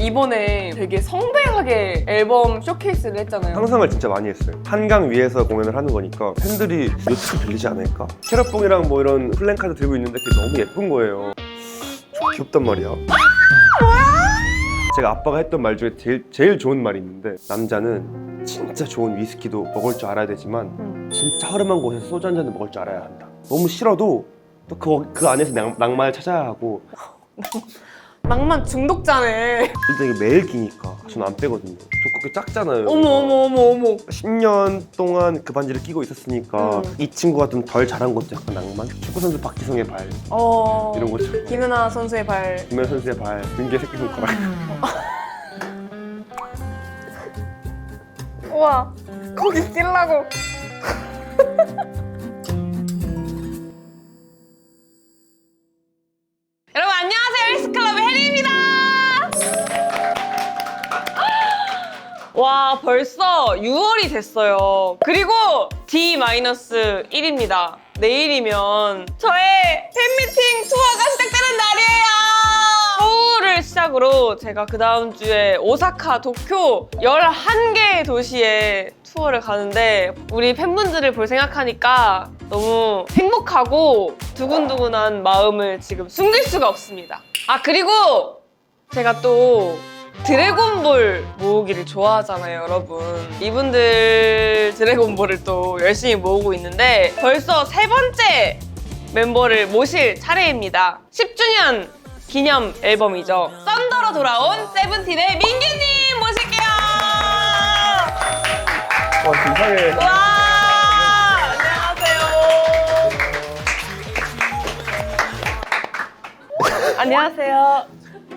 이번에 되게 성대하게 앨범 쇼케이스를 했잖아요. 상상을 진짜 많이 했어요. 한강 위에서 공연을 하는 거니까 팬들이 요트로 들리지 않을까? 캐럿봉이랑 뭐 이런 플랜카드 들고 있는데 그게 너무 예쁜 거예요. 좀 귀엽단 말이야. 제가 아빠가 했던 말 중에 제일 좋은 말이 있는데, 남자는 진짜 좋은 위스키도 먹을 줄 알아야 되지만 진짜 허름한 곳에서 소주 한 잔도 먹을 줄 알아야 한다. 너무 싫어도 또 그 안에서 낭만을 찾아야 하고. 낭만 중독자네. 일단 이게 매일 끼니까 저는 안 빼거든요. 저 그렇게 작잖아요. 어머. 10년 동안 그 반지를 끼고 있었으니까 이 친구가 좀 덜 자란 것도 약간 낭만? 축구선수 박지성의 발 이런 거죠. 김연아 선수의 발. 김연 선수의 발, 민기의 새끼손가락. 우와, 거기 끼려고. 여러분 안녕하세요, 헬스클럽의 혜리입니다. 와, 벌써 6월이 됐어요. 그리고 D-1입니다. 내일이면 저의 팬미팅 투어가 시작되는 날이에요. 서울을 시작으로 제가 그 다음 주에 오사카, 도쿄 11개의 도시에 투어를 가는데, 우리 팬분들을 볼 생각하니까 너무 행복하고 두근두근한 마음을 지금 숨길 수가 없습니다. 아, 그리고 제가 또 드래곤볼 모으기를 좋아하잖아요, 여러분. 이분들 드래곤볼을 또 열심히 모으고 있는데 벌써 3번째 멤버를 모실 차례입니다. 10주년 기념 앨범이죠. 썬더로 돌아온 세븐틴의 민규님 모실게요. 이상해. 와, 안녕하세요. 안녕하세요.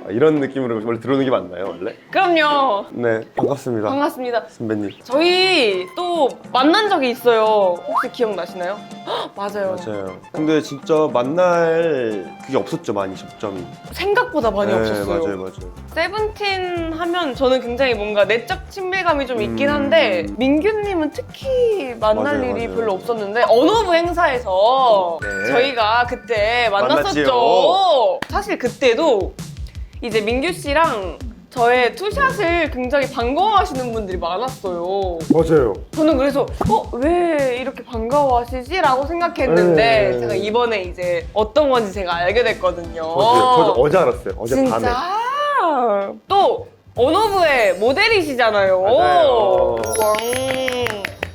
이런 느낌으로 원래 들어오는 게 맞나요, 원래? 그럼요. 네, 반갑습니다. 반갑습니다. 선배님. 저희 또 만난 적이 있어요. 혹시 기억나시나요? 헉, 맞아요. 맞아요. 근데 진짜 만날 그게 없었죠, 많이 접점이. 생각보다 많이 없었어요. 맞아요. 세븐틴 하면 저는 굉장히 뭔가 내적 친밀감이 좀 있긴 한데, 민규님은 특히 만날 맞아요, 일이 맞아요. 별로 없었는데 언어부 행사에서 네. 저희가 그때 만났었죠. 만났지요. 사실 그때도 이제 민규 씨랑 저의 투샷을 굉장히 반가워하시는 분들이 많았어요. 맞아요. 저는 그래서 왜 이렇게 반가워하시지? 라고 생각했는데 네. 제가 이번에 이제 어떤 건지 제가 알게 됐거든요. 저도 어제 알았어요. 어제 진짜? 밤에. 또 언어부의 모델이시잖아요. 맞아요.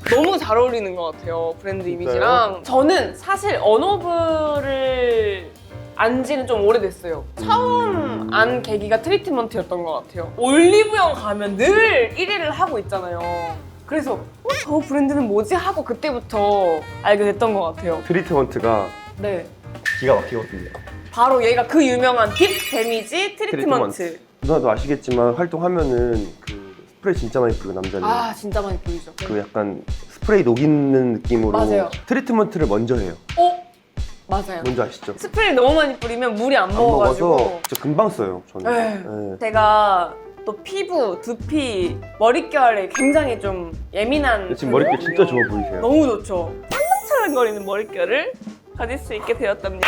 너무 잘 어울리는 것 같아요, 브랜드 이미지랑. 저는 사실 언어부를 안 지는 좀 오래됐어요. 처음 안 계기가 트리트먼트였던 것 같아요. 올리브영 가면 늘 1위를 하고 있잖아요. 그래서 저 브랜드는 뭐지? 하고 그때부터 알게 됐던 것 같아요. 트리트먼트가 네, 기가 막히거든요. 바로 얘가 그 유명한 딥 데미지 트리트먼트. 누나도 아시겠지만 활동하면은 그 스프레이 진짜 많이 뿌리고, 남자는. 아, 진짜 많이 보이죠. 그 약간 스프레이 녹이는 느낌으로 맞아요. 트리트먼트를 먼저 해요. 맞아요. 뭔지 아시죠? 스프레이 너무 많이 뿌리면 물이 안 안 먹어가지고. 먹어서 진짜 금방 써요, 저는. 네. 제가 또 피부, 두피, 머릿결에 굉장히 좀 예민한. 지금 머릿결 진짜 좋아 보이세요. 너무 좋죠. 찰랑찰랑거리는 머릿결을 가질 수 있게 되었답니다.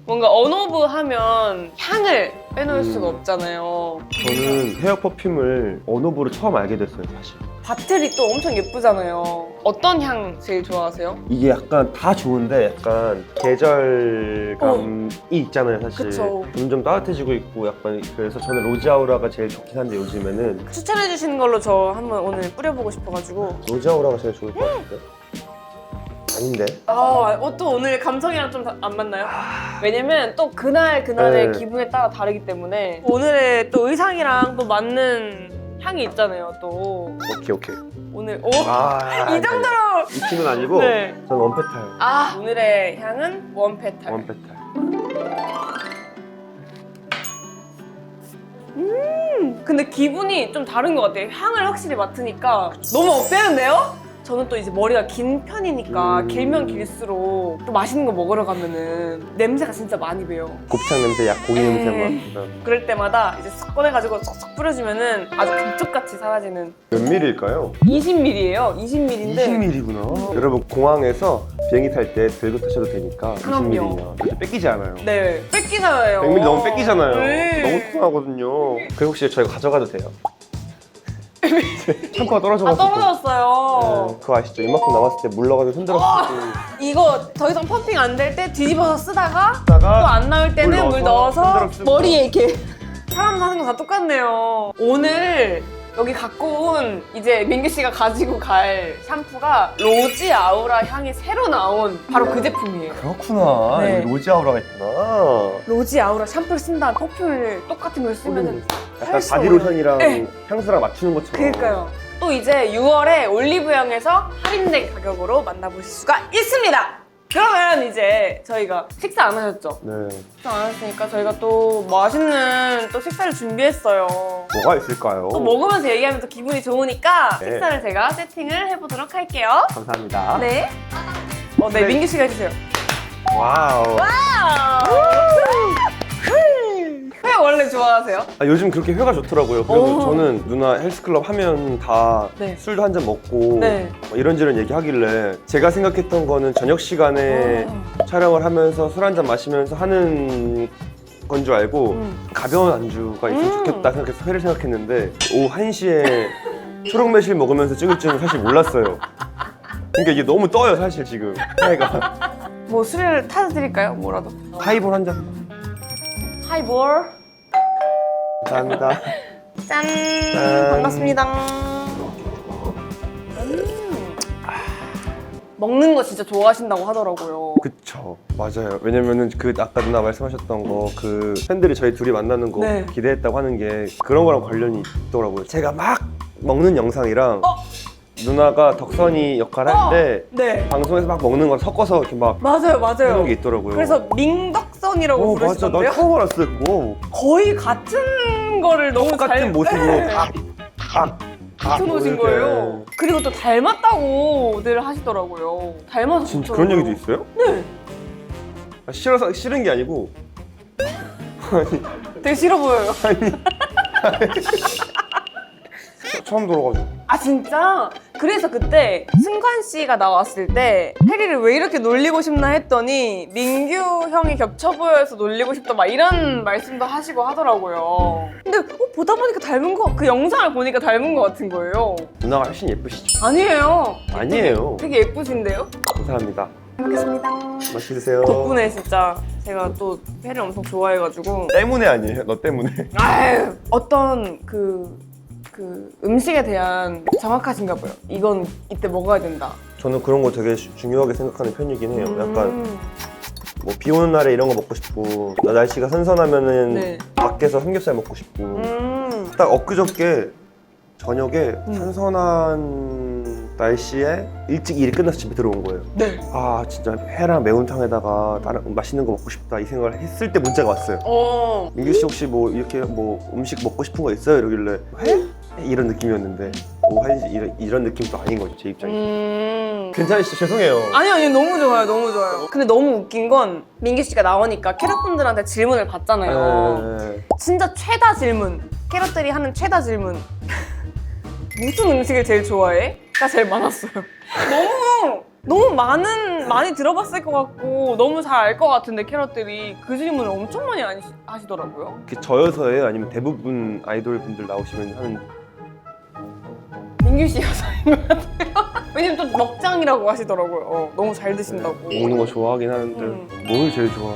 뭔가 언어부 하면 향을 빼놓을 수가 없잖아요. 저는 헤어 퍼퓸을 언어부로 처음 알게 됐어요, 사실. 바틀이 또 엄청 예쁘잖아요. 어떤 향 제일 좋아하세요? 이게 약간 다 좋은데 약간 계절감이 있잖아요, 사실. 그쵸. 점점 따뜻해지고 있고 약간, 그래서 저는 로지아우라가 제일 좋긴 한데 요즘에는 추천해주시는 걸로 저 한번 오늘 뿌려보고 싶어가지고. 로지아우라가 제일 좋을 것 같은데. 아닌데? 또 오늘 감성이랑 좀 안 맞나요? 왜냐면 또 그날의 네. 기분에 따라 다르기 때문에 오늘의 또 의상이랑 또 맞는 향이 있잖아요, 또. 오케이. 오늘, 이 정도로! 이 팀은 아니고 네. 저는 원페탈. 오늘의 향은 원페탈. 원페탈. 근데 기분이 좀 다른 것 같아요. 향을 확실히 맡으니까 너무 업되는데요? 저는 또 이제 머리가 긴 편이니까 길면 길수록 또 맛있는 거 먹으러 가면은 냄새가 진짜 많이 배요. 곱창 냄새, 고기 냄새 에이. 막. 그럴 때마다 이제 쓱 꺼내가지고 쏙쏙 뿌려주면은 아주 감쪽같이 사라지는. 몇 밀일까요? 20ml예요. 20ml인데 20밀이구나. 여러분, 공항에서 비행기 탈 때 들고 타셔도 되니까 그럼요. 20mm면 절대 뺏기지 않아요. 네, 뺏기잖아요. 100mm 너무 뺏기잖아요. 네. 너무 통하거든요. 그리고 혹시 저희가 가져가도 돼요? 샴푸가 아, 떨어져가지고. 떨어졌어요. 네, 그거 아시죠? 이만큼 남았을 때 물 넣어가지고 흔들었을 때 이거 더 이상 펌핑 안 될 때 뒤집어서 쓰다가 또 쓰다가 안 나올 때는 물 넣어서 흔들어 쓰고. 머리에 이렇게 사람 사는 거 다 똑같네요. 오늘 여기 갖고 온 이제 민규 씨가 가지고 갈 샴푸가 로지 아우라 향이 새로 나온 바로 그 제품이에요. 그렇구나. 네. 여기 로지 아우라가 있구나. 로지 아우라 샴푸를 쓴 다음 퍼퓸을 똑같은 걸 쓰면은 약간 훨씬 바디로션이랑 네. 향수랑 맞추는 것처럼. 그러니까요. 또 이제 6월에 올리브영에서 할인된 가격으로 만나보실 수가 있습니다. 그러면 이제 저희가 식사 안 하셨죠? 네. 식사 안 하셨으니까 저희가 또 맛있는 또 식사를 준비했어요. 뭐가 있을까요? 또 먹으면서 얘기하면 또 기분이 좋으니까 네. 식사를 제가 세팅을 해보도록 할게요. 감사합니다. 네. 네, 민규 씨가 해주세요. 와우. 회 원래 좋아하세요? 아, 요즘 그렇게 회가 좋더라고요. 그리고 오. 저는 누나 헬스클럽 하면 다 네. 술도 한 잔 먹고 네. 뭐 이런저런 얘기하길래 제가 생각했던 거는 저녁 시간에 촬영을 하면서 술 한 잔 마시면서 하는 건 줄 알고 가벼운 안주가 있으면 좋겠다 생각해서 회를 생각했는데 오후 1시에 초록 매실 먹으면서 찍을 줄은 사실 몰랐어요. 그러니까 이게 너무 떠요 사실 지금 회가. 뭐 술을 타드릴까요? 뭐라도. 하이볼 한 잔. 하이볼. 감사합니다. 짠. 짠. 반갑습니다. 먹는 거 진짜 좋아하신다고 하더라고요. 그쵸, 맞아요. 왜냐면은 그 아까 누나 말씀하셨던 거 그 팬들이 저희 둘이 만나는 거 네. 기대했다고 하는 게 그런 거랑 관련이 있더라고요. 제가 막 먹는 영상이랑 누나가 덕선이 역할 할 때 네. 방송에서 막 먹는 걸 섞어서 이렇게 막 맞아요, 하는 맞아요. 게 있더라고요. 그래서 민덕선이라고 맞아, 부르시던데요? 나 처음 알았어 그거. 거의 같은 거를 너무 똑같은 잘 모습으로 네. 이렇게. 붙여놓으신 거예요. 그리고 또 닮았다고들 하시더라고요. 닮아서 진짜 좋더라고요. 그런 얘기도 있어요? 네. 아, 싫어서 싫은 게 아니고 되게 싫어 보여요. 처음 들어가지고. 아 진짜? 그래서 그때 승관 씨가 나왔을 때 혜리를 왜 이렇게 놀리고 싶나 했더니 민규 형이 겹쳐 보여서 놀리고 싶다 막 이런 말씀도 하시고 하더라고요. 근데 보다 보니까 닮은 거, 그 영상을 보니까 닮은 거 같은 거예요. 누나가 훨씬 예쁘시죠? 아니에요. 아니에요. 되게 예쁘신데요? 감사합니다. 잘 먹겠습니다. 맛있게 드세요. 덕분에 진짜 제가 또 회를 엄청 좋아해가지고 때문에 아니에요? 너 때문에. 아유, 어떤 그 음식에 대한 정확하신가 봐요. 이건 이때 먹어야 된다. 저는 그런 거 되게 중요하게 생각하는 편이긴 해요. 약간 뭐 비 오는 날에 이런 거 먹고 싶고 날씨가 선선하면은 네. 밖에서 삼겹살 먹고 싶고 딱 엊그저께 저녁에 선선한 날씨에 일찍 일이 끝나서 집에 들어온 거예요. 네. 아 진짜 회랑 매운탕에다가 다른 맛있는 거 먹고 싶다 이 생각을 했을 때 문자가 왔어요. 민규 씨 혹시 뭐 이렇게 뭐 음식 먹고 싶은 거 있어요? 이러길래 회? 이런 느낌이었는데 이런 느낌도 아닌 거죠 제 입장에. 괜찮으시죠? 죄송해요. 아니 너무 좋아요, 너무 좋아요. 근데 너무 웃긴 건 민규 씨가 나오니까 캐럿분들한테 질문을 받잖아요. 진짜 최다 질문. 캐럿들이 하는 최다 질문. 무슨 음식을 제일 좋아해? 가 제일 많았어요. 너무 많이 들어봤을 것 같고 너무 잘 알 것 같은데 캐럿들이 그 질문을 엄청 많이 하시더라고요. 그게 저여서예요? 아니면 대부분 아이돌 분들 나오시면 하는. 민규 씨여서인 것 같아요. 왜냐면 또 먹장이라고 하시더라고요. 너무 잘 드신다고. 먹는 거 좋아하긴 하는데 뭘 제일 좋아?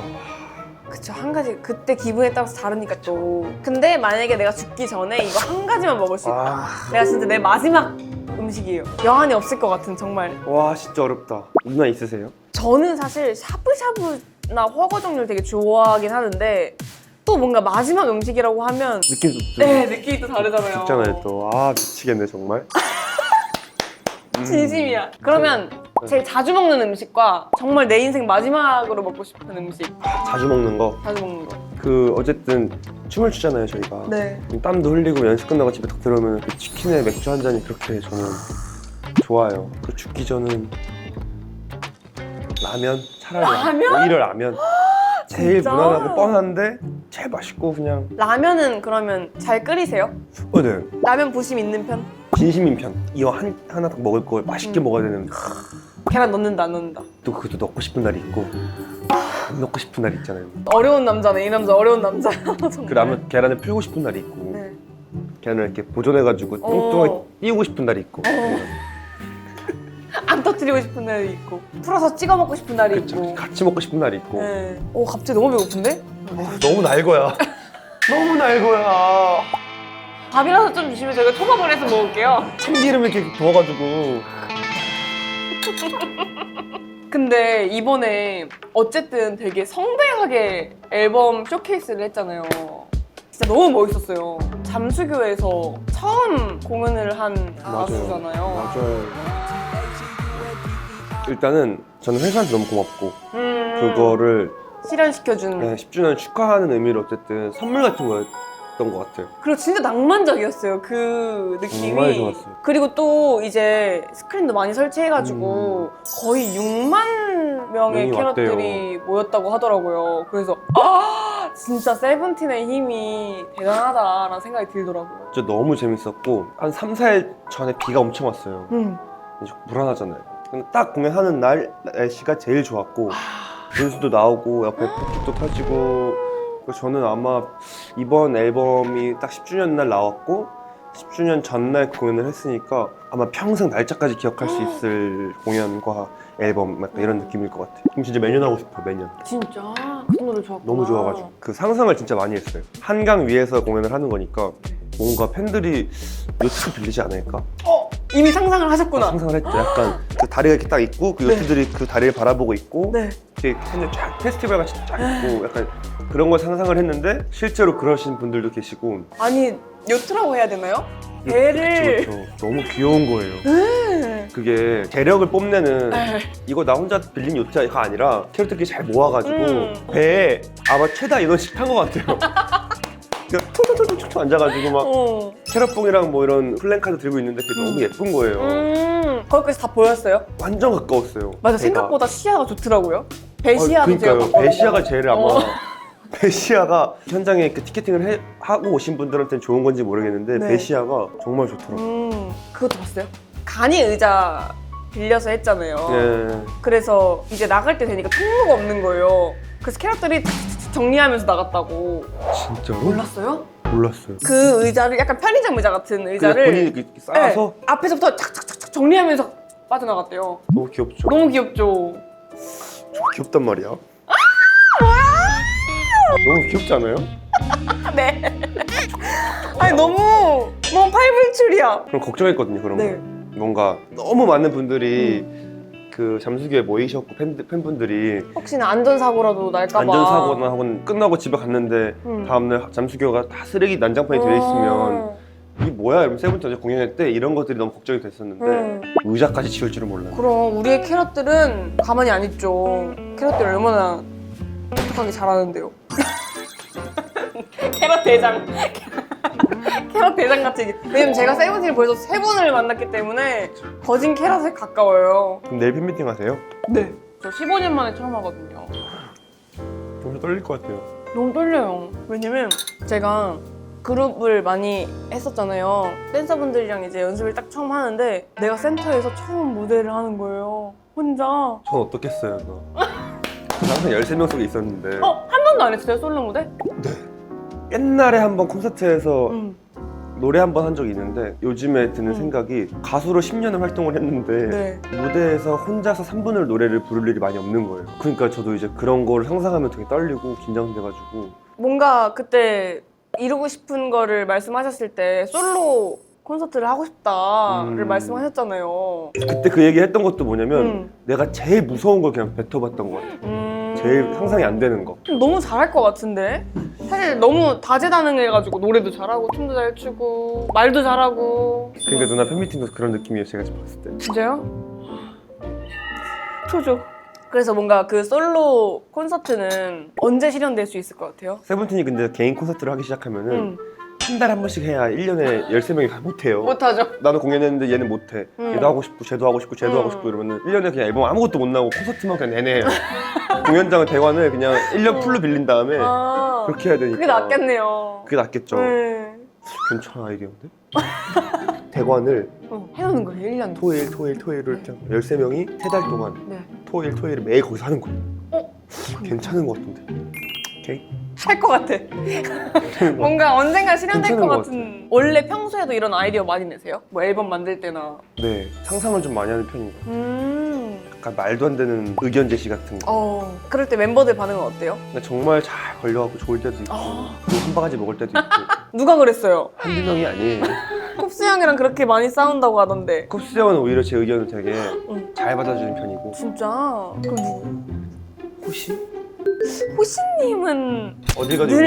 그쵸, 한 가지 그때 기분에 따라서 다르니까 또. 근데 만약에 내가 죽기 전에 이거 한 가지만 먹을 수 있다. 내가 진짜 내 마지막 음식이에요. 여한이 없을 것 같은 정말. 와 진짜 어렵다. 누나 있으세요? 저는 사실 샤브샤브나 허거 종류를 되게 좋아하긴 하는데 또 뭔가 마지막 음식이라고 하면 느낌도 좀 네, 느낌이 또 다르잖아요. 죽잖아요 또. 아 미치겠네 정말. 진심이야. 그러면 제일 자주 먹는 음식과 정말 내 인생 마지막으로 먹고 싶은 음식. 자주 먹는 거. 자주 먹는 거. 그 어쨌든 춤을 추잖아요 저희가. 네. 땀도 흘리고 연습 끝나고 집에 딱 들어오면 그 치킨에 맥주 한 잔이 그렇게 저는 좋아요. 그 죽기 전은 라면 차라리. 라면? 오히려 라면. 제일 진짜? 무난하고 뻔한데 제일 맛있고 그냥. 라면은 그러면 잘 끓이세요? 네. 라면 부심 있는 편? 진심인 편. 이거 하나 딱 먹을 걸 맛있게 먹어야 되는데 계란 넣는다 안 넣는다. 또 그것도 넣고 싶은 날이 있고 안 넣고 싶은 날이 있잖아요. 어려운 남자네 이 남자 어려운 남자. 그 라면 계란을 풀고 싶은 날이 있고 네. 계란을 이렇게 보존해가지고 뚱뚱하게 띄우고 싶은 날이 있고 안 터뜨리고 싶은 날이 있고 풀어서 찍어 먹고 싶은 날이 그쵸. 있고. 같이 먹고 싶은 날이 있고 네. 오 갑자기 너무 배고픈데? 너무 날 거야. 너무 날 거야. 밥이라도 좀 주시면 저희가 초밥을 해서 먹을게요. 참기름 이렇게 부어가지고 근데 이번에 어쨌든 되게 성대하게 앨범 쇼케이스를 했잖아요. 진짜 너무 멋있었어요. 잠수교에서 처음 공연을 한 가수잖아요. 맞아요. 일단은 저는 회사한테 너무 고맙고 그거를 실현시켜준. 10주년 축하하는 의미로 어쨌든 선물 같은 거였던 것 같아요. 그리고 진짜 낭만적이었어요. 그 느낌이. 정말 좋았어요. 그리고 또 이제 스크린도 많이 설치해가지고 거의 6만 명의 명이 캐럿들이 모였다고 하더라고요. 그래서 진짜 세븐틴의 힘이 대단하다라는 생각이 들더라고요. 진짜 너무 재밌었고 한 3, 4일 전에 비가 엄청 왔어요. 이제 불안하잖아요. 근데 딱 공연하는 날 날씨가 제일 좋았고 분수도 나오고 옆에 폭죽도 터지고 그래서 저는 아마 이번 앨범이 딱 10주년 날 나왔고 10주년 전날 공연을 했으니까 아마 평생 날짜까지 기억할 수 있을 공연과 앨범 약간 이런 느낌일 것 같아요. 그럼 진짜 매년 하고 싶어요. 매년. 진짜 그 정도로 좋았구나. 너무 좋아가지고 그 상상을 진짜 많이 했어요. 한강 위에서 공연을 하는 거니까 뭔가 팬들이 요트 빌리지 않을까? 이미 상상을 하셨구나. 상상을 했죠. 약간 그 다리가 이렇게 딱 있고 그 요트들이 그 다리를 바라보고 있고 네. 이렇게 팬들 쫙 페스티벌 같이 쫙 있고 약간 그런 걸 상상을 했는데 실제로 그러신 분들도 계시고 아니 요트라고 해야 되나요? 배를. 그쵸. 너무 귀여운 거예요. 네. 그게 재력을 뽐내는 네. 이거 나 혼자 빌린 요트가 아니라 캐릭터들이 잘 모아가지고 배에 아마 최다 인원씩 탄 것 같아요. 그러니까 툭툭툭툭 앉아가지고 막 캐럿봉이랑 뭐 이런 플랜카드 들고 있는데 그게 너무 예쁜 거예요. 거기까지 다 보였어요? 완전 가까웠어요. 맞아, 배가. 생각보다 시야가 좋더라고요. 배 시야도 제가 그러니까요. 배 시야가 제일 아마 배 시야가 현장에 그 티켓팅을 하고 오신 분들한테는 좋은 건지 모르겠는데 네. 배 시야가 정말 좋더라고요. 그것도 봤어요? 간이 의자 빌려서 했잖아요. 네. 그래서 이제 나갈 때 되니까 통로가 없는 거예요. 그래서 캐럿들이 탁탁탁 정리하면서 나갔다고. 진짜로? 몰랐어요? 몰랐어요. 그 의자를 약간 편의점 의자 같은 의자를 본인이 이렇게 쌓아서 네, 앞에서부터 착착착착 정리하면서 빠져나갔대요. 너무 귀엽죠? 너무 귀엽죠? 정말 귀엽단 말이야. 너무 귀엽지 않아요? 네. 아니 너무 팔불출이야. 그럼 걱정했거든요. 그런 네. 거. 뭔가 너무 많은 분들이 그 잠수교에 모이셨고 팬분들이 혹시나 안전사고라도 날까봐. 안전사고나 하고는 끝나고 집에 갔는데 다음날 잠수교가 다 쓰레기 난장판이 되어 있으면 이게 뭐야? 이러면 세븐틴 어제 공연했대 이런 것들이 너무 걱정이 됐었는데 의자까지 치울 줄은 몰랐네. 그럼 우리의 캐럿들은 가만히 안 있죠. 캐럿들 얼마나 똑똑하게 잘하는데요. 캐럿 대장. 캐럿 대장 같이. 왜냐면 제가 세븐틴을 벌써 3번을 만났기 때문에 거진 캐럿에 가까워요. 그럼 내일 팬미팅 하세요? 네. 저 15년 만에 처음 하거든요. 좀 떨릴 것 같아요. 너무 떨려요. 왜냐면 제가 그룹을 많이 했었잖아요. 댄서분들이랑 이제 연습을 딱 처음 하는데 내가 센터에서 처음 무대를 하는 거예요. 혼자. 전 어떻겠어요, 너? 항상 13명 속에 있었는데 한 번도 안 했어요, 솔로 무대? 옛날에 한번 콘서트에서 노래 한 번 한 적이 있는데 요즘에 드는 생각이 가수로 10년을 활동을 했는데 네. 무대에서 혼자서 3분을 노래를 부를 일이 많이 없는 거예요. 그러니까 저도 이제 그런 거를 상상하면 되게 떨리고 긴장돼가지고 뭔가 그때 이루고 싶은 거를 말씀하셨을 때 솔로 콘서트를 하고 싶다를 말씀하셨잖아요. 그때 그 얘기 했던 것도 뭐냐면 내가 제일 무서운 걸 그냥 뱉어봤던 것 같아요. 제일 상상이 안 되는 거. 너무 잘할 것 같은데? 사실 너무 다재다능해가지고 노래도 잘하고 춤도 잘 추고 말도 잘하고. 그러니까 누나 팬미팅도 그런 느낌이에요. 제가 지금 봤을 때. 진짜요? 초조. 그래서 뭔가 그 솔로 콘서트는 언제 실현될 수 있을 것 같아요? 세븐틴이 근데 개인 콘서트를 하기 시작하면은 한 달에 한 번씩 해야 1년에 13명이 다 못해요. 못하죠. 나는 공연했는데 얘는 못해. 얘도 하고 싶고 쟤도 하고 싶고 쟤도 하고 싶고 이러면은 1년에 그냥 앨범 아무것도 못 나오고 콘서트만 그냥 내내 해요. 공연장을 대관을 그냥 1년 풀로 빌린 다음에 그렇게 해야 되니까. 그게 낫겠네요. 그게 낫겠죠. 괜찮아 아이디어인데? 대관을 해놓는 거예요, 1년. 토요일을 13명이 3달 동안 네. 토요일 매일 거기서 하는 거예요. 어? 괜찮은 것 같은데. 오케이? 할 것 같아. 뭔가 언젠가 실현될 괜찮은 것 것 같은. 원래 평소에도 이런 아이디어 많이 내세요? 뭐 앨범 만들 때나. 네, 상상을 좀 많이 하는 편인 것 같아요. 약간 말도 안 되는 의견 제시 같은 거. 그럴 때 멤버들 반응은 어때요? 근데 정말 잘 걸려갖고 좋을 때도 있고 또 한 바가지 먹을 때도 있고 누가 그랬어요? 한두 명이 아니에요. 쿱스 형이랑 그렇게 많이 싸운다고 하던데. 쿱스 형은 오히려 제 의견을 되게 잘 받아주는 편이고. 진짜? 그럼 누구? 호시? 호시님은 어디 가지고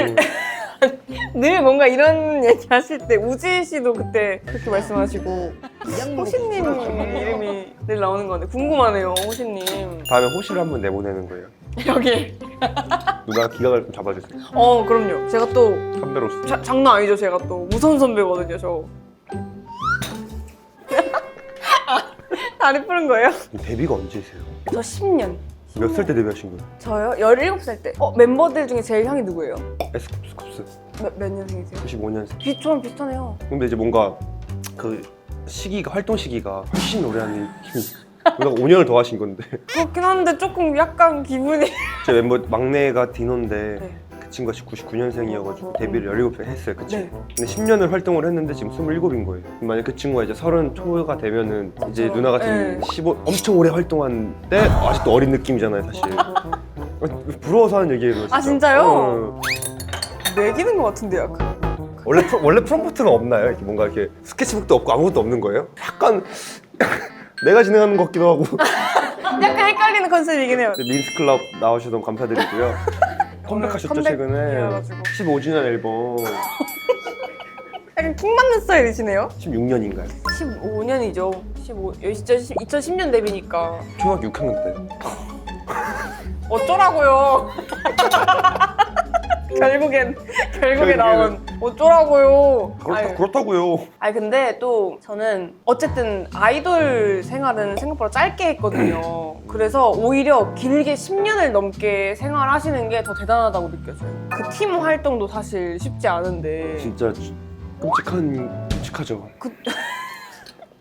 늘 뭔가 이런 얘기 하실 때 우지 씨도 그때 그렇게 말씀하시고 호시님 이름이 늘 나오는 건데 궁금하네요, 호시님. 다음에 호시를 한번 내보내는 거예요. 여기. 누가 기각을 좀 잡아주세요. 그럼요. 제가 또 선배로서. 장난 아니죠. 제가 또 무선 선배거든요, 저. 다리 푸는 거예요? 데뷔가 언제세요? 저 10년. 몇 살 때 데뷔하신 거예요? 저요? 17살 때. 멤버들 중에 제일 형이 누구예요? S쿱스 몇 년생이세요? 95년생. 저랑 비슷하네요. 근데 이제 뭔가 그 시기가 활동 시기가 훨씬 오래 하는 느낌이. 우리가 5년을 더 하신 건데. 그렇긴 한데 조금 약간 기분이. 제 멤버 막내가 디노인데 네. 그 친구가 99년생이어가지고 데뷔를 17살 했어요, 그 친구. 네. 근데 10년을 활동을 했는데 지금 27인 거예요. 만약 그 친구가 이제 30 초가 되면은 이제 맞죠. 누나 같은 네. 15 엄청 오래 활동한 때 아직도 어린 느낌이잖아요, 사실. 부러워서 하는 얘기예요, 진짜. 아, 진짜요? 매기는 것 같은데 약간. 원래 프롬프트가 없나요? 이렇게 뭔가 이렇게 스케치북도 없고 아무것도 없는 거예요? 약간 내가 진행하는 것 같기도 하고. 약간 헷갈리는 컨셉이긴 해요. 민스클럽 나오셔서 너무 감사드리고요. 컴백하셨죠, 최근에. 컴백이어가지고. 15주년 앨범. 약간 킹 맞는 스타일이시네요? 16년인가요? 15년이죠. 2010년 데뷔니까. 초등학교 6학년 때. 어쩌라고요? 결국에 나온 어쩌라고요? 그렇다고요. 아니 근데 또 저는 어쨌든 아이돌 생활은 생각보다 짧게 했거든요. 그래서 오히려 길게 10년을 넘게 생활하시는 게 더 대단하다고 느껴져요. 그 팀 활동도 사실 쉽지 않은데 진짜 끔찍하죠.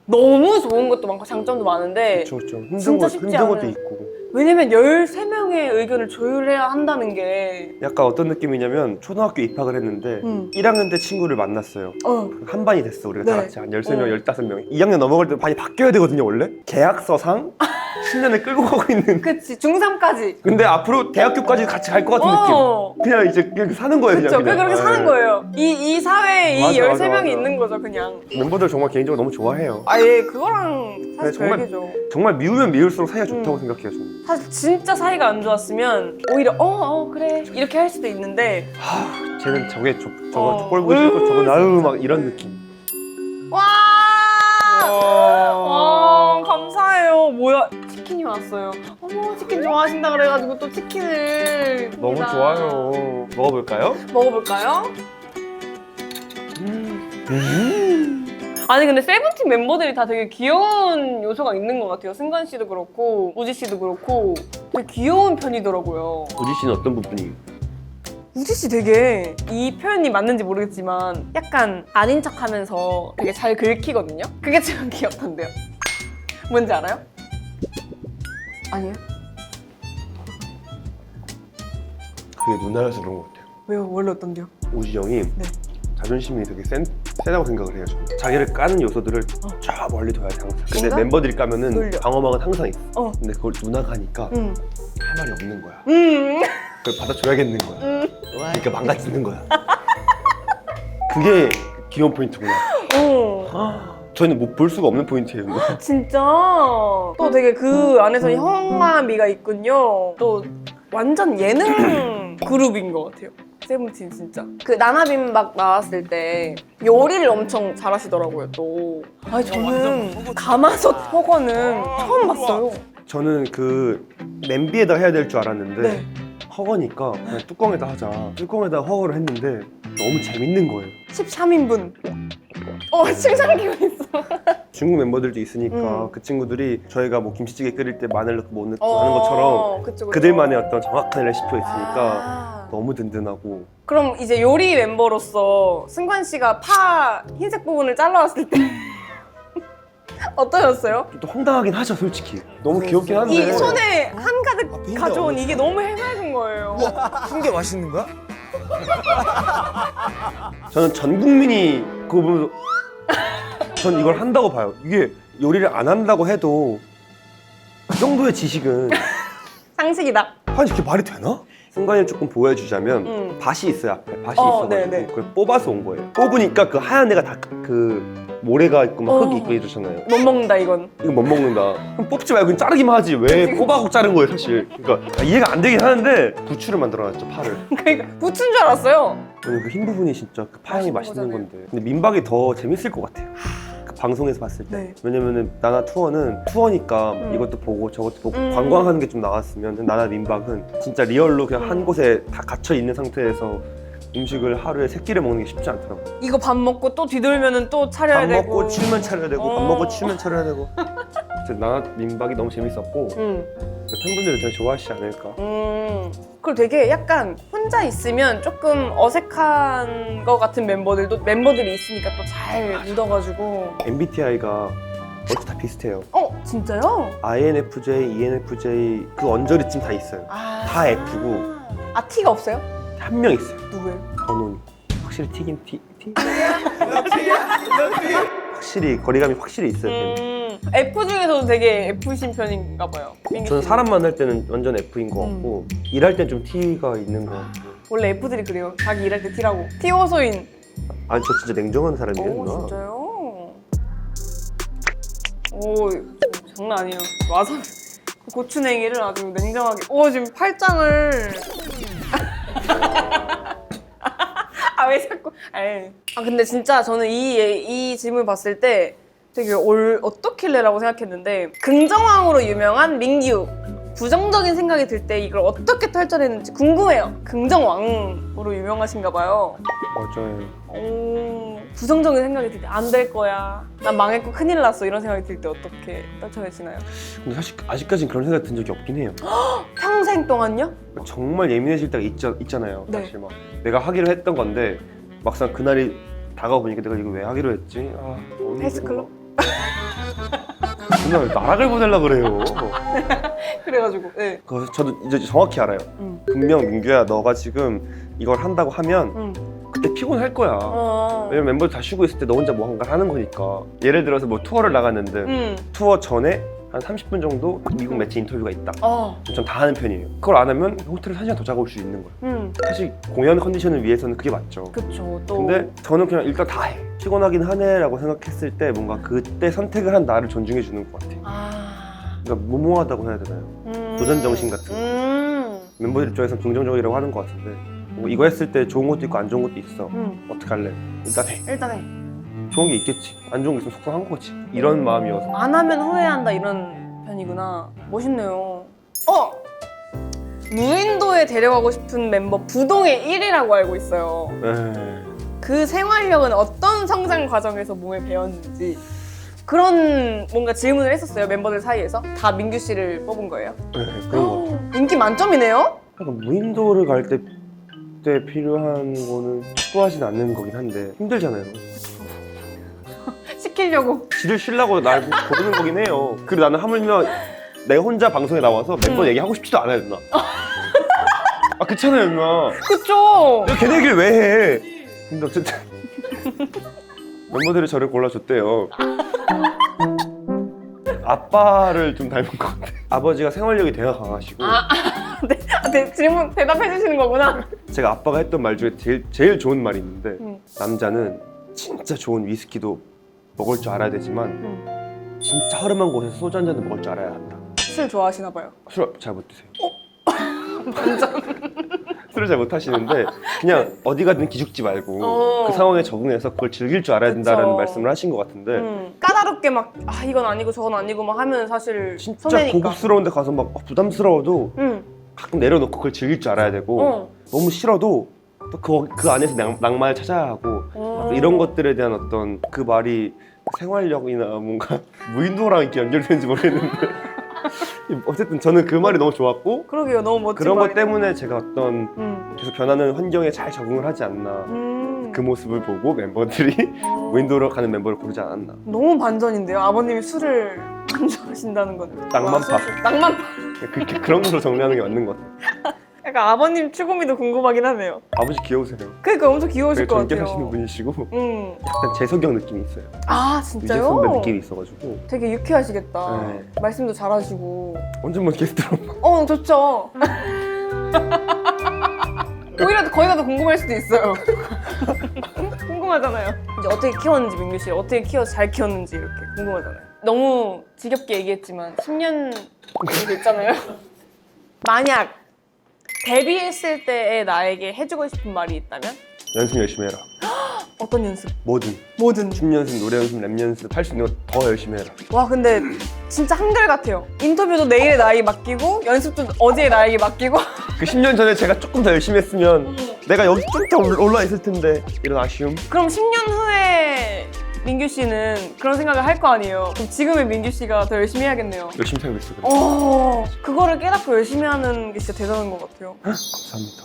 너무 좋은 것도 많고 장점도 많은데 그렇죠. 진짜 쉽지 힘든 것도 않은. 있고. 왜냐면 13명의 의견을 조율해야 한다는 게 약간 어떤 느낌이냐면 초등학교 입학을 했는데 1학년 때 친구를 만났어요. 한 반이 됐어, 우리가 다 네. 같이 한 13명, 15명. 2학년 넘어갈 때 반이 바뀌어야 되거든요, 원래. 계약서상 10년을 끌고 가고 있는. 그치 중3까지 근데 앞으로 대학교까지 같이 갈 것 같은 느낌. 그냥 이제 그냥 사는 거예요, 그쵸 그냥. 그렇게 사는 거예요. 이 사회에 맞아, 이 맞아, 13명이 맞아. 있는 거죠 그냥. 멤버들 정말 개인적으로 너무 좋아해요. 아예 그거랑 사실 정말- 별개죠. 정말 미우면 미울수록 사이가 좋다고 생각해요, 저는. 사실 진짜 사이가 안 좋았으면 오히려 그래 이렇게 할 수도 있는데 쟤는 저거 어. 꼴보기 싫고 저거 나으 막 이런 느낌. 와 감사해요. 뭐야 치킨이 왔어요. 어머 치킨 좋아하신다 그래가지고 또 치킨을 너무 줍니다. 좋아요. 먹어볼까요? 먹어볼까요? 아니 근데 세븐틴 멤버들이 다 되게 귀여운 요소가 있는 것 같아요. 승관 씨도 그렇고 우지 씨도 그렇고 되게 귀여운 편이더라고요. 우지 씨는 어떤 부분이? 우지 씨 되게 이 표현이 맞는지 모르겠지만 약간 아닌 척하면서 되게 잘 긁히거든요. 그게 참 귀엽던데요. 뭔지 알아요? 아니에요? 그게 누나라서 그런 것 같아요. 왜요? 원래 어떤데요? 우지 형이 네. 자존심이 되게 세다고 생각을 해요. 저는. 자기를 까는 요소들을 저 멀리 둬야 돼 항상. 근데 뭔가? 멤버들이 까면은 놀려. 방어막은 항상 있어. 어. 근데 그걸 누나가 하니까 할 말이 없는 거야. 그걸 받아줘야겠는 거야. 그러니까 망가지는 거야. 그게 귀여운 포인트구나. 저희는 뭐 볼 수가 없는 포인트예요. 이거. 진짜 또 되게 그 안에서 형아미가 있군요. 또 완전 예능 그룹인 것 같아요. 세븐틴 진짜. 그 나나빔박 나왔을 때 요리를 엄청 잘하시더라고요 또. 아니 저는 가마솥 허거는 처음 봤어요. 저는 그 냄비에다 해야 될 줄 알았는데 네. 허거니까 그냥 뚜껑에다 하자. 뚜껑에다 허거를 했는데 너무 재밌는 거예요. 13인분. 칭찬기가 있어. 중국 멤버들도 있으니까 그 친구들이 저희가 뭐 김치찌개 끓일 때 마늘 넣고 못 넣고 하는 것처럼 그쵸. 그들만의 어떤 정확한 레시피가 있으니까 아. 너무 든든하고. 그럼 이제 요리 멤버로서 승관 씨가 파 흰색 부분을 잘라왔을 때 어떠셨어요? 또 황당하긴 하죠, 솔직히. 너무 귀엽긴 한데. 이 손에 한가득 앞에 있는 가져온 게 이게 너무 해맑은 거예요. 한 개 맛있는 거야? 저는 전 국민이 그거 보면서 전 이걸 한다고 봐요. 이게 요리를 안 한다고 해도 그 정도의 지식은 상식이다. 아니 이게 말이 되나? 순간을 조금 보여주자면 밭이 있어요, 앞에. 밭이 있어가지고 네네. 그걸 뽑아서 온 거예요. 뽑으니까 그 하얀 애가 다 그 모래가 있고 막 흙이 있고 이러잖아요. 못 먹는다 이건. 이거 못 먹는다. 그럼 뽑지 말고 그냥 자르기만 하지 왜 뽑아갖고 자른 거예요, 사실. 그러니까 이해가 안 되긴 하는데 부추를 만들어놨죠, 파를. 그러니까 부츠인 줄 알았어요. 저는 그 흰 부분이 진짜 그 파향이 맛있는 거잖아요. 건데. 근데 민박이 더 재밌을 것 같아요. 그 방송에서 봤을 때. 네. 왜냐면은 나나 투어는 투어니까 이것도 보고 저것도 보고 관광하는 게 좀 나왔으면 나나 민박은 진짜 리얼로 그냥 한 곳에 다 갇혀 있는 상태에서 음식을 하루에 3끼를 먹는 게 쉽지 않더라고요. 이거 밥 먹고 또 뒤돌면은 또 차려야 밥 되고. 먹고 치우면 차려야 되고 밥 어. 먹고 치우면 차려야 되고. 나나 민박이 너무 재밌었고 팬분들이 되게 좋아하시지 않을까. 그리고 되게 약간 혼자 있으면 조금 어색한 것 같은 멤버들이 있으니까 또 잘 묻어가지고. MBTI가 어째 다 비슷해요. 진짜요? INFJ, ENFJ 그 언저리쯤 다 있어요. 다 F고. 아 T가 없어요? 한 명 있어요. 누구예요? 건훈이. 확실히 T긴 T? 확실히 거리감이 확실히 있어요. F 중에서도 되게 F신 편인가 봐요. 저는 사람 만날 때는 완전 F인 것 같고 일할 땐 좀 T가 있는 것 같고. 원래 F들이 그래요. 자기 일할 때 T라고. T 호소인. 아니 저 진짜 냉정한 사람이에요. 오 누나. 진짜요? 오 장난 아니에요. 와서 고추냉이를 아주 냉정하게. 오 지금 팔짱을. 아 왜 자꾸? 아 근데 진짜 저는 이 질문 봤을 때 되게 어떻길래라고 생각했는데 긍정왕으로 유명한 민규. 부정적인 생각이 들 때 이걸 어떻게 탈출했는지 궁금해요. 긍정왕으로 유명하신가 봐요. 맞아요. 오, 부정적인 생각이 들 때 안 될 거야. 난 망했고 큰일 났어. 이런 생각이 들 때 어떻게 떨쳐내시나요? 근데 사실 아직까지는 그런 생각 든 적이 없긴 해요. 평생 동안요? 정말 예민해질 때가 있잖아요. 네. 사실 막 내가 하기로 했던 건데 막상 그날이 다가오니까 내가 이거 왜 하기로 했지? 헬스클럽? 그날 나락을 보내려고 그래요. 그래가지고 네. 그래서 저도 이제 정확히 알아요. 분명 민규야 너가 지금 이걸 한다고 하면 그때 피곤할 거야. 왜냐면 멤버들 다 쉬고 있을 때 너 혼자 뭔가 하는 거니까. 예를 들어서 뭐 투어를 나갔는데 투어 전에 한 30분 정도 미국 매체 인터뷰가 있다. 전 다 하는 편이에요. 그걸 안 하면 호텔에서 1시간 더 자고 올 수 있는 거예요. 사실 공연 컨디션을 위해서는 그게 맞죠. 그쵸. 또 근데 저는 그냥 일단 다 해. 피곤하긴 하네 라고 생각했을 때 뭔가 그때 선택을 한 나를 존중해 주는 것 같아요. 그러니까 무모하다고 해야 되나요? 도전 정신 같은 거. 멤버들 입장에서는 긍정적이라고 하는 것 같은데 뭐 이거 했을 때 좋은 것도 있고 안 좋은 것도 있어. 어떻게 할래? 일단 해. 일단 해. 좋은 게 있겠지. 안 좋은 게 있으면 속상한 거지. 이런 마음이어서. 안 하면 후회한다 이런 편이구나. 멋있네요. 무인도에 데려가고 싶은 멤버 부동의 1위라고 알고 있어요. 네. 그 생활력은 어떤 성장 과정에서 몸에 배웠는지 그런 뭔가 질문을 했었어요. 멤버들 사이에서. 다 민규 씨를 뽑은 거예요. 네, 그런 거 같아요. 인기 만점이네요? 약간 무인도를 갈 때 필요한 거는 추구하진 않는 거긴 한데 힘들잖아요. 시키려고. 지를 쉬려고 날 고르는 거긴 해요. 그리고 나는 하물며 내가 혼자 방송에 나와서 멤버 얘기하고 싶지도 않아요, 누나. 아, 그렇잖아요, 누나. 그쵸? 내가 걔네 얘기를 왜 해? 근데 어쨌든 멤버들이 저를 골라줬대요. 아빠를 좀 닮은 것 같아. 아버지가 생활력이 되게 강하시고 네, 질문 대답해 주시는 거구나. 제가 아빠가 했던 말 중에 제일 좋은 말이 있는데 남자는 진짜 좋은 위스키도 먹을 줄 알아야 되지만 진짜 허름한 곳에서 소주 한 잔도 먹을 줄 알아야 한다. 술 좋아하시나 봐요. 술 잘 못 드세요. 술을 잘 못 하시는데 그냥 어디 가든 기죽지 말고 그 상황에 적응해서 그걸 즐길 줄 알아야 된다는 그쵸. 말씀을 하신 것 같은데 까다롭게 막 이건 아니고 저건 아니고 막 하면 사실 진짜 손해니까. 고급스러운 데 가서 막 부담스러워도 가끔 내려놓고 그걸 즐길 줄 알아야 되고 너무 싫어도 또 그 안에서 낭만을 찾아야 하고 이런 것들에 대한 어떤 그 말이 생활력이나 뭔가 무인도랑 이렇게 연결되는지 모르겠는데 어쨌든 저는 그 말이 너무 좋았고 그러게요. 너무 멋진 그런 것 말이네요. 때문에 제가 어떤 계속 변하는 환경에 잘 적응을 하지 않나. 그 모습을 보고 멤버들이 무인도로 가는 member를 고르지 않았나. 너무 반전인데요. 아버님이 술을 안 좋아하신다는 건. 낭만파. 낭만파. 그런 걸로 정리하는 게 맞는 것 같아요. 약간 아버님 추구미도 궁금하긴 하네요. 아버지 귀여우세요. 그러니까 엄청 귀여우실 되게 것 같아요. 존경하시는 분이시고 응. 약간 재석경 느낌이 있어요. 아 유재 진짜요? 선배 느낌이 있어가지고 되게 유쾌하시겠다. 네. 말씀도 잘하시고. 언제 한번 게스트로 좋죠. 오히려 거기가 더 궁금할 수도 있어요. 궁금하잖아요. 이제 어떻게 키웠는지 민규 씨 어떻게 키워서 잘 키웠는지 이렇게 궁금하잖아요. 너무 지겹게 얘기했지만 10년 됐잖아요. 만약 데뷔했을 때의 나에게 해주고 싶은 말이 있다면? 연습 열심히 해라. 어떤 연습? 뭐든 뭐든. 춤 연습, 노래 연습, 랩 연습 할 수 있는 거 더 열심히 해라. 와 근데 진짜 한결같아요. 인터뷰도 내일의 나에게 맡기고 연습도 어제의 나에게 맡기고. 그 10년 전에 제가 조금 더 열심히 했으면 내가 여기 좀 더 올라 있을 텐데 이런 아쉬움. 그럼 10년 후에 민규 씨는 그런 생각을 할 거 아니에요. 그럼 지금의 민규 씨가 더 열심히 해야겠네요. 열심히 살고 있어요. 그거를 깨닫고 열심히 하는 게 진짜 대단한 것 같아요. 감사합니다.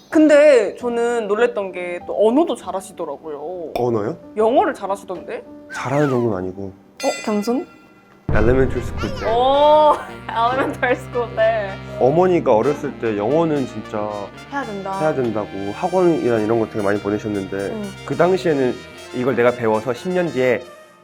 근데 저는 놀랬던 게 또 언어도 잘하시더라고요. 언어요? 영어를 잘하시던데? 잘하는 정도는 아니고 겸손? 엘레멘터리 스쿨 때 엘리멘털 스쿨 때 어머니가 어렸을 때 영어는 진짜 해야 된다. 해야 된다고 학원이나 이런 거 되게 많이 보내셨는데 그 당시에는 이걸 내가 배워서 10년 뒤에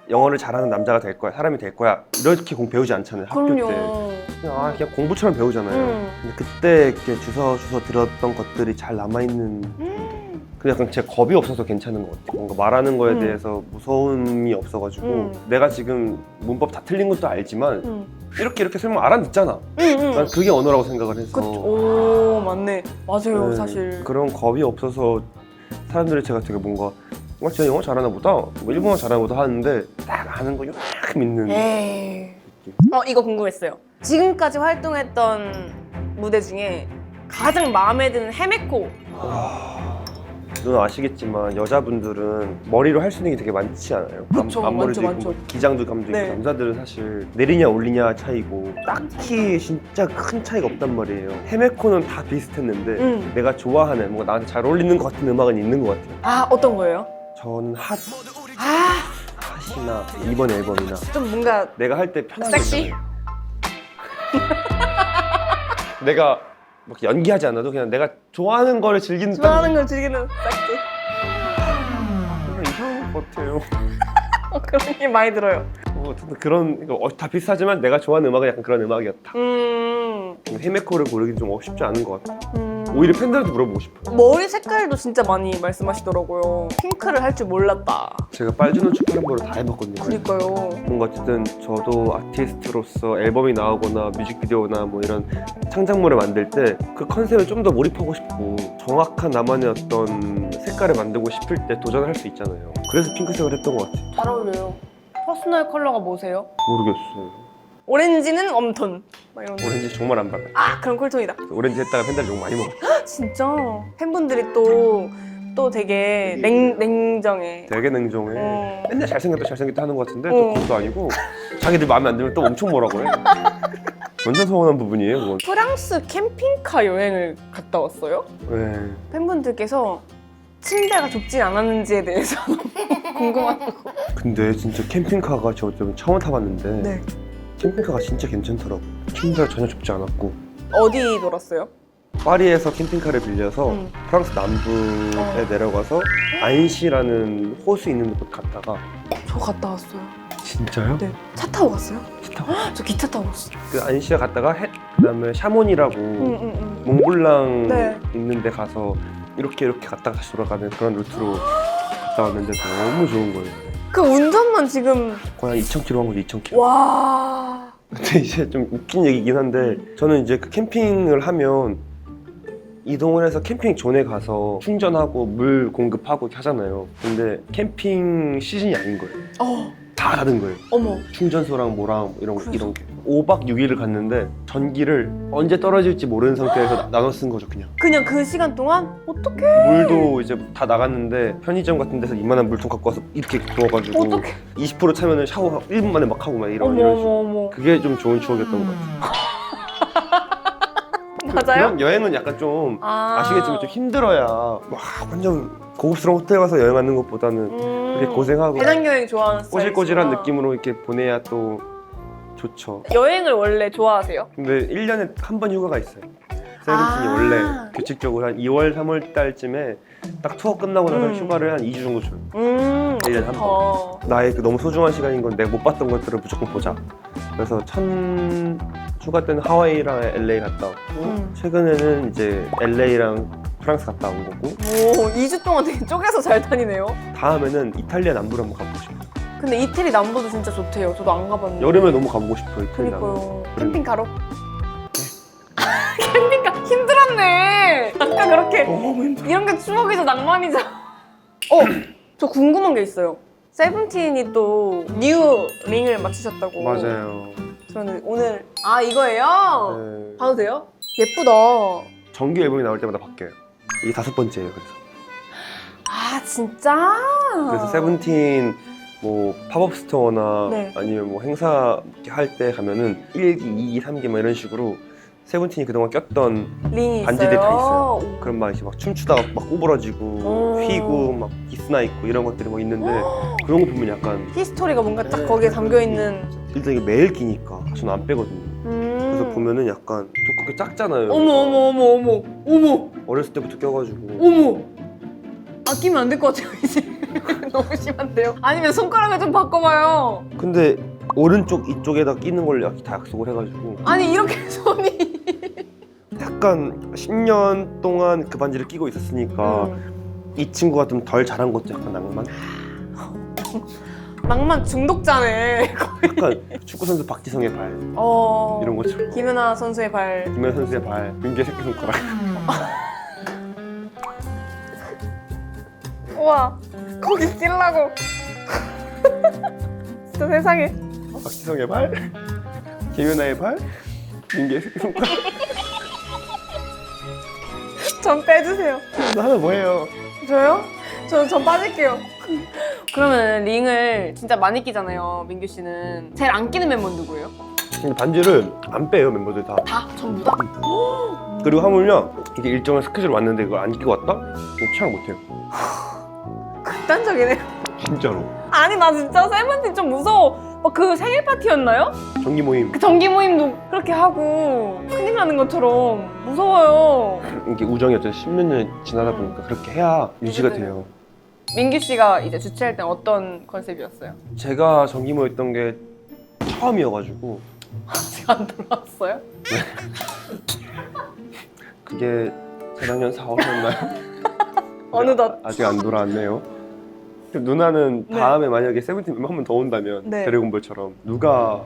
영어를 잘하는 남자가 될 거야, 사람이 될 거야 이렇게 배우지 않잖아요. 학교 때 그럼요. 그냥 공부처럼 배우잖아요. 근데 그때 이렇게 주워 들었던 것들이 잘 남아있는 그 약간 제가 겁이 없어서 괜찮은 것 같아요. 뭔가 말하는 거에 대해서 무서움이 없어가지고 내가 지금 문법 다 틀린 것도 알지만 이렇게 설명 알아듣잖아. 난 그게 언어라고 생각을 해서 오 맞네. 맞아요 네, 사실. 그런 겁이 없어서 사람들이 제가 되게 뭔가 제가 영어 잘하나 보다, 뭐 일본어 잘하나 보다 하는데 딱 아는 거 요만큼 있는 에이. 이거 궁금했어요. 지금까지 활동했던 무대 중에 가장 마음에 드는 헤메코. 넌 아시겠지만 여자분들은 머리로 할 수 있는 게 되게 많지 않아요? 그쵸, 앞머리도 많죠, 있고 기장도 감도 있고 네. 남자들은 사실 내리냐 올리냐 차이고 딱히 진짜 큰 차이가 없단 말이에요. 헤메코는 다 비슷했는데 내가 좋아하는 뭔가 나한테 잘 어울리는 것 같은 음악은 있는 것 같아요. 어떤 거예요? 저는 아, 핫이나 이번 앨범이나 좀 뭔가 내가 할 때 편한 거 섹시? 있잖아요. 내가 막 연기하지 않아도 그냥 내가 좋아하는 거를 즐기는 좋아하는 걸 즐기는 섹시. 그냥 이상한 것 같아요. 그런 얘기 많이 들어요. 어쨌든 그런 다 비슷하지만 내가 좋아하는 음악은 약간 그런 음악이었다. 음, 헤메코를 고르기 좀 쉽지 않은 것 같아. 오히려 팬들한테 물어보고 싶어요. 머리 색깔도 진짜 많이 말씀하시더라고요. 핑크를 할 줄 몰랐다. 제가 빨주노 축구한보를 다 해봤거든요. 그니까요. 뭔가 어쨌든 저도 아티스트로서 앨범이 나오거나 뮤직비디오나 뭐 이런 창작물을 만들 때 그 컨셉에 좀 더 몰입하고 싶고 정확한 나만의 어떤 색깔을 만들고 싶을 때 도전할 수 있잖아요. 그래서 핑크색을 했던 것 같아요. 잘 어울려요. 퍼스널 컬러가 뭐세요? 모르겠어요. 오렌지는 웜톤. 막 이런 거. 오렌지 정말 안 발라요. 그럼 쿨톤이다. 오렌지 했다가 팬들 욕 많이 먹어. 진짜 팬분들이 또 되게 냉정해. 되게 냉정해. 맨날 잘생겼다 하는 것 같은데 또 그것도 아니고 자기들 마음에 안 들면 또 엄청 뭐라고 해. 완전 서운한 부분이에요 그건. 프랑스 캠핑카 여행을 갔다 왔어요? 네. 팬분들께서 침대가 좁진 않았는지에 대해서 궁금하다고. 근데 진짜 캠핑카가 저 좀 처음 타봤는데 네. 캠핑카가 진짜 괜찮더라고. 침대가 전혀 좁지 않았고 어디 놀았어요? 파리에서 캠핑카를 빌려서 프랑스 남부에 어. 내려가서 안시라는 호수 있는 곳 갔다가. 저 갔다 왔어요. 진짜요? 네. 차 타고 갔어요? 차 타고. 저 기차 타고 갔어요. 그 안시에 갔다가 그다음에 샤몬이라고 몽블랑 네. 있는 데 가서 이렇게 갔다가 다시 돌아가는 그런 루트로 갔다 왔는데 너무 좋은 거예요. 그 운전만 지금 거의 한 2,000km 한 거죠, 2,000km. 와. 근데 이제 좀 웃긴 얘기긴 한데 저는 이제 그 캠핑을 하면 이동을 해서 캠핑 존에 가서 충전하고 물 공급하고 이렇게 하잖아요. 근데 캠핑 시즌이 아닌 거예요. 다 닫은 거예요. 어머. 충전소랑 뭐랑 이런 게 5박 6일을 갔는데 전기를 언제 떨어질지 모르는 상태에서 나눠 쓴 거죠. 그냥 그 시간 동안 어떡해. 물도 이제 다 나갔는데 편의점 같은 데서 이만한 물통 갖고 와서 이렇게 부어가지고 어떡해. 20% 차면은 샤워 1분 만에 막 하고 막 이런 식으로. 어머. 그게 좀 좋은 추억이었던 것 같아요. 맞아요? 그런 여행은 약간 좀 아시겠지만 좀 힘들어야 와 완전 고급스러운 호텔 가서 여행하는 것보다는 그렇게 고생하고 배낭여행 좋아하는 꼬질꼬질한 스타일이시구나. 느낌으로 이렇게 보내야 또 좋죠. 여행을 원래 좋아하세요? 근데 1년에 한 번 휴가가 있어요. 세븐틴이 아. 원래 규칙적으로 한 2월, 3월 달쯤에 딱 투어 끝나고 나서 휴가를 한 2주 정도 줘요. 1년에 한 좋다. 나의 그 너무 소중한 시간인 건 내가 못 봤던 것들을 무조건 보자. 그래서 첫 휴가 때는 하와이랑 LA 갔다 왔고 최근에는 이제 LA랑 프랑스 갔다 온 거고 오, 2주 동안 되게 쪼개서 잘 다니네요. 다음에는 이탈리아 남부를 한번 가보고 싶어요. 근데 이태리 남부도 진짜 좋대요. 저도 안 가봤는데. 여름에 너무 가보고 싶어요. 이탈리아 남부. 그니까요. 캠핑 가러? 캠핑 가 힘들었네. 아까 그렇게 너무 힘들어. 이런 게 추억이자 낭만이자. 저 궁금한 게 있어요. 세븐틴이 또 뉴 링을 맞추셨다고. 맞아요. 저는 오늘 이거예요? 네. 봐도 돼요? 예쁘다. 정규 앨범이 나올 때마다 바뀌어요. 이게 5번째예요. 그래서 진짜? 그래서 세븐틴 뭐 팝업 스토어나 네. 아니면 뭐 행사 할 때 가면은 1기, 2기, 3기 막 이런 식으로 세븐틴이 그동안 꼈던 링이 반지들이 있어요. 다 있어요. 그럼 막 이렇게 막 춤추다가 막 구부러지고 휘고 막 기스나 있고 이런 것들이 막 있는데 그런 거 보면 약간 히스토리가 뭔가 딱 거기에 담겨있는. 일단 이게 매일 끼니까 저는 안 빼거든요. 그래서 보면은 약간 두껍게 작잖아요. 어머. 어렸을 때부터 껴가지고 어머. 아끼면 안 될 것 같아요 이제. 너무 심한데요? 아니면 손가락을 좀 바꿔봐요. 근데 오른쪽 이쪽에다 끼는 걸 다 약속을 해가지고 아니 이렇게 손이. 약간 10년 동안 그 반지를 끼고 있었으니까 이 친구가 좀 덜 자란 것도 약간 낭만? 낭만 중독자네. 약간 축구선수 박지성의 발 이런 것처럼 김연아 선수의 발. 김연 선수의 발, 민규의 새끼손가락 우와, 거기 끼려고. 진짜 세상에. 박지성의 발, 김연아의 발, 민규의 새끼손가락 전 빼주세요. 나 하나 뭐예요? 저요? 전 빠질게요. 그러면 링을 진짜 많이 끼잖아요, 민규 씨는. 제일 안 끼는 멤버는 누구예요? 근데 반지를 안 빼요 멤버들 다. 다? 전부 다? 그리고 하물며 이게 일정한 스케줄 왔는데 이걸 안 끼고 왔다? 그럼 촬영 못해요. 극단적이네요. 진짜로. 아니 나 진짜 세븐틴 좀 무서워. 그 생일 파티였나요? 정기 모임 그 정기 모임도 그렇게 하고 큰일 나는 것처럼 무서워요. 이게 우정이 어쨌든 10몇 년 지나다 보니까 그렇게 해야 유지가 돼요. 민규 씨가 이제 주최할 땐 어떤 컨셉이었어요? 제가 정기 모였던 게 처음이어가지고 아직 안 돌아왔어요? 그게 재작년 4월이었나요? 어느덧. 아직 안 돌아왔네요. 누나는 네. 다음에 만약에 세븐틴 한 번 더 온다면 네. 드래곤볼처럼 누가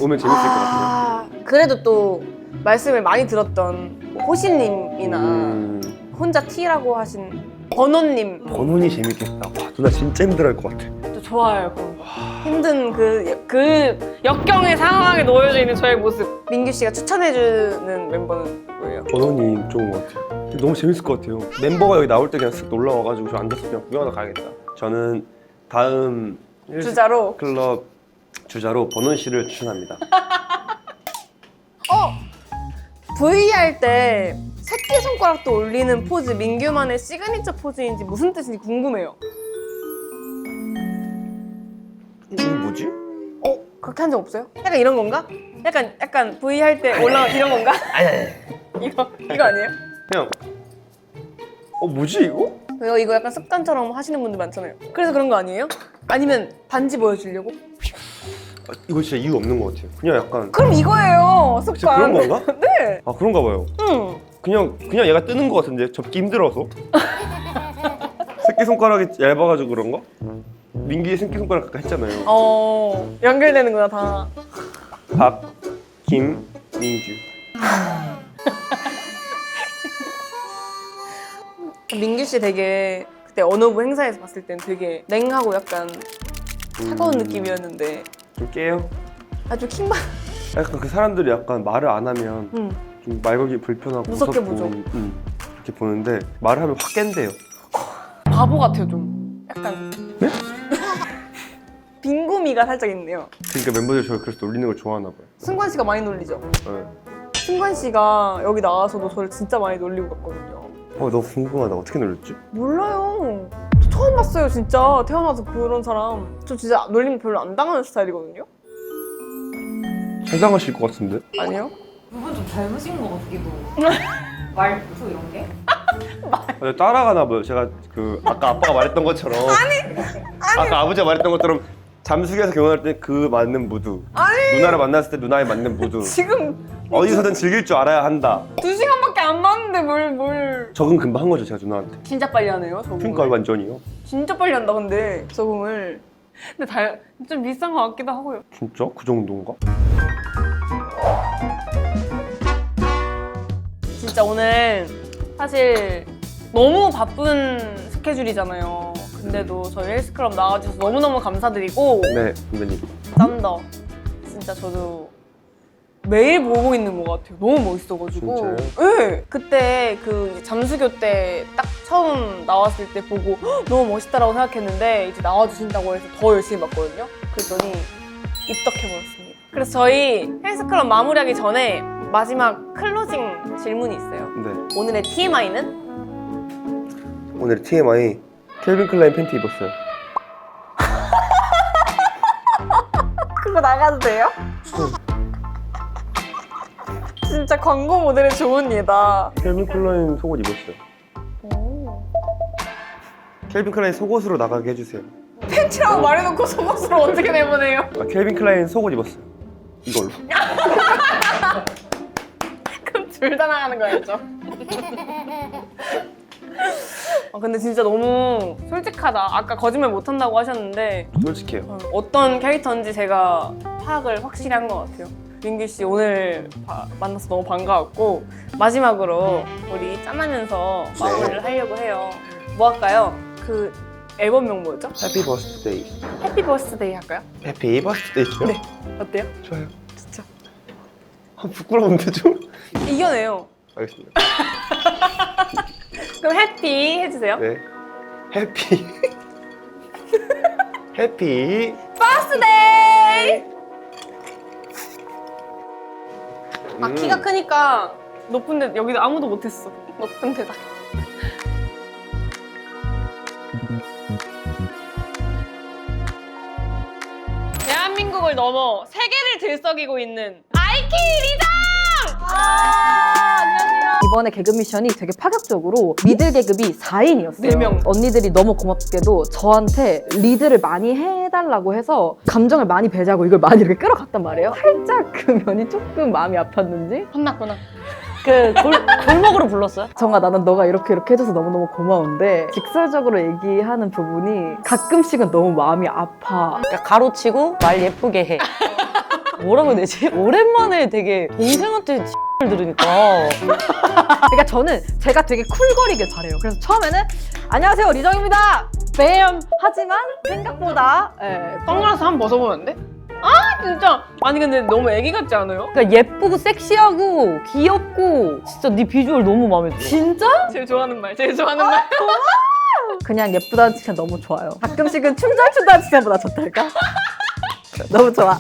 오면 재밌을 것 같아요. 그래도 또 말씀을 많이 들었던 호시님이나 혼자 T라고 하신 번호님 번호니 재밌겠다. 와, 누나 진짜 힘들어할 것 같아. 또 좋아요. 힘든 그 역경의 상황에 놓여져 있는 저의 모습. 민규 씨가 추천해주는 멤버는 뭐예요? 번호니 좋은 것 같아요. 근데 너무 재밌을 것 같아요. 멤버가 여기 나올 때 그냥 쓱 놀러 와가지고 저 앉아서 그냥 구경하다 가야겠다. 저는 다음 주자로. 클럽 주자로 번원 씨를 추천합니다. V 할 때 새끼손가락도 올리는 포즈 민규만의 시그니처 포즈인지 무슨 뜻인지 궁금해요. 이게 뭐지? 그렇게 한 적 없어요? 약간 이런 건가? 약간 V 할 때 올라가 이런 건가? 아니. 이거 아니에요? 그냥 뭐지 이거? 이거 약간 습관처럼 하시는 분들 많잖아요. 그래서 그런 거 아니에요? 아니면 반지 보여주려고? 이거 진짜 이유 없는 것 같아요. 그냥 약간 그럼 이거예요, 진짜 습관. 그런 건가? 네. 아 그런가 봐요. 응. 그냥 얘가 뜨는 것 같은데 접기 힘들어서. 새끼손가락이 얇아가지고 그런가? 민기의 새끼손가락 아까 했잖아요. 연결되는구나 다. 박, 김, 민규. 민규 씨 되게 그때 언어부 행사에서 봤을 땐 되게 냉하고 약간 차가운 느낌이었는데 좀 깨요? 아주 킹받. 약간 그 사람들이 약간 말을 안 하면 좀 말 걸기 불편하고 무섭게 무섭고, 보죠. 이렇게 보는데 말을 하면 확 깬대요. 바보 같아요 좀. 약간. 네? 빈구미가 살짝 있네요. 그러니까 멤버들이 저를 그래서 놀리는 걸 좋아하나 봐요. 승관 씨가 많이 놀리죠. 네. 승관 씨가 여기 나와서도 저를 진짜 많이 놀리고 갔거든요. 너무 궁금하다. 어떻게 놀렸지? 몰라요. 저 처음 봤어요, 진짜. 태어나서 그런 사람. 저 진짜 놀림 별로 안 당하는 스타일이거든요? 잘 당하실 것 같은데? 아니요? 그건 좀 닮으신 것 같기도. 말투 이런 게? 따라가나 봐요. 제가 아까 아빠가 말했던 것처럼 아까 아버지가 말했던 것처럼 잠수기에서 결혼할 때 그 맞는 무드, 누나를 만났을 때 누나에 맞는 무드, 지금 어디서든 즐길 줄 알아야 한다. 2시간밖에 안 봤는데 뭘. 적응 금방 한 거죠, 제가 누나한테. 진짜 빨리 하네요, 적응을. 그러니까 완전히요. 진짜 빨리 한다, 근데 적응을. 근데 좀 비싼 것 같기도 하고요. 진짜? 그 정도인가? 진짜 오늘 사실 너무 바쁜 스케줄이잖아요. 근데도 저희 헬스클럽 나와주셔서 너무너무 감사드리고 네, 선배님. 짠다. 진짜 저도 매일 보고 있는 것 같아요. 너무 멋있어가지고. 진짜요? 네. 그때 그 잠수교 때 딱 처음 나왔을 때 보고 "헉, 너무 멋있다라고 생각했는데 이제 나와주신다고 해서 더 열심히 봤거든요. 그랬더니 입덕해버렸습니다. 그래서 저희 헬스클럽 마무리하기 전에 마지막 클로징 질문이 있어요. 네. 오늘의 TMI는? 오늘 TMI 켈빈 클라인 팬티 입었어요. 그거 나가도 돼요? 진짜 광고 모델의 좋은 예다. 켈빈 클라인 속옷 입었어요. 켈빈 클라인 속옷으로 나가게 해주세요. 팬티라고 말해놓고 속옷으로 어떻게 내보내요? 켈빈 클라인 속옷 입었어요. 이걸로. 그럼 둘 다 나가는 거였죠? 근데 진짜 너무 솔직하다. 아까 거짓말 못한다고 하셨는데 솔직해요. 어떤 캐릭터인지 제가 파악을 확실히 한 것 같아요. 민규 씨 오늘 만나서 너무 반가웠고 마지막으로 우리 짠하면서 마무리를 하려고 해요. 뭐 할까요? 그 앨범명 뭐였죠? 해피 버스데이. 해피 버스데이 할까요? 해피 버스데이요? 네. 어때요? 좋아요. 진짜 부끄러운데 좀? 이겨내요. 알겠습니다. 그럼 해피 해주세요. 네. 해피. 해피. 버스데이! 키가 크니까 높은데 여기도 아무도 못했어. 높은 데다. 대한민국을 넘어 세계를 들썩이고 있는 아이키 리장! 안녕하세요. 이번에 개그 미션이 되게 파격적으로 미들 계급이 4인이었어요. 4명. 언니들이 너무 고맙게도 저한테 리드를 많이 해달라고 해서 감정을 많이 배제하고 이걸 많이 이렇게 끌어갔단 말이에요. 살짝 그 면이 조금 마음이 아팠는지 혼났구나. 그 골목으로 불렀어요? 정아 나는 너가 이렇게 해줘서 너무너무 고마운데 직설적으로 얘기하는 부분이 가끔씩은 너무 마음이 아파. 그러니까 가로치고 말 예쁘게 해. 뭐라고 해야 되지? 오랜만에 되게 동생한테 을 들으니까. 그러니까 저는 제가 되게 쿨거리게 잘해요. 그래서 처음에는 안녕하세요 리정입니다. 뱀 하지만 생각보다 선글라스 한번 벗어보면 안 돼? 아 진짜. 아니 근데 너무 애기 같지 않아요? 그러니까 예쁘고 섹시하고 귀엽고 진짜 네 비주얼 너무 마음에 들어. 진짜? 제일 좋아하는 말. 제일 좋아하는 말. 그냥 예쁘다는 칭찬 너무 좋아요. 가끔씩은 춤잘 춘다는 칭찬보다 좋달까? 너무 좋아.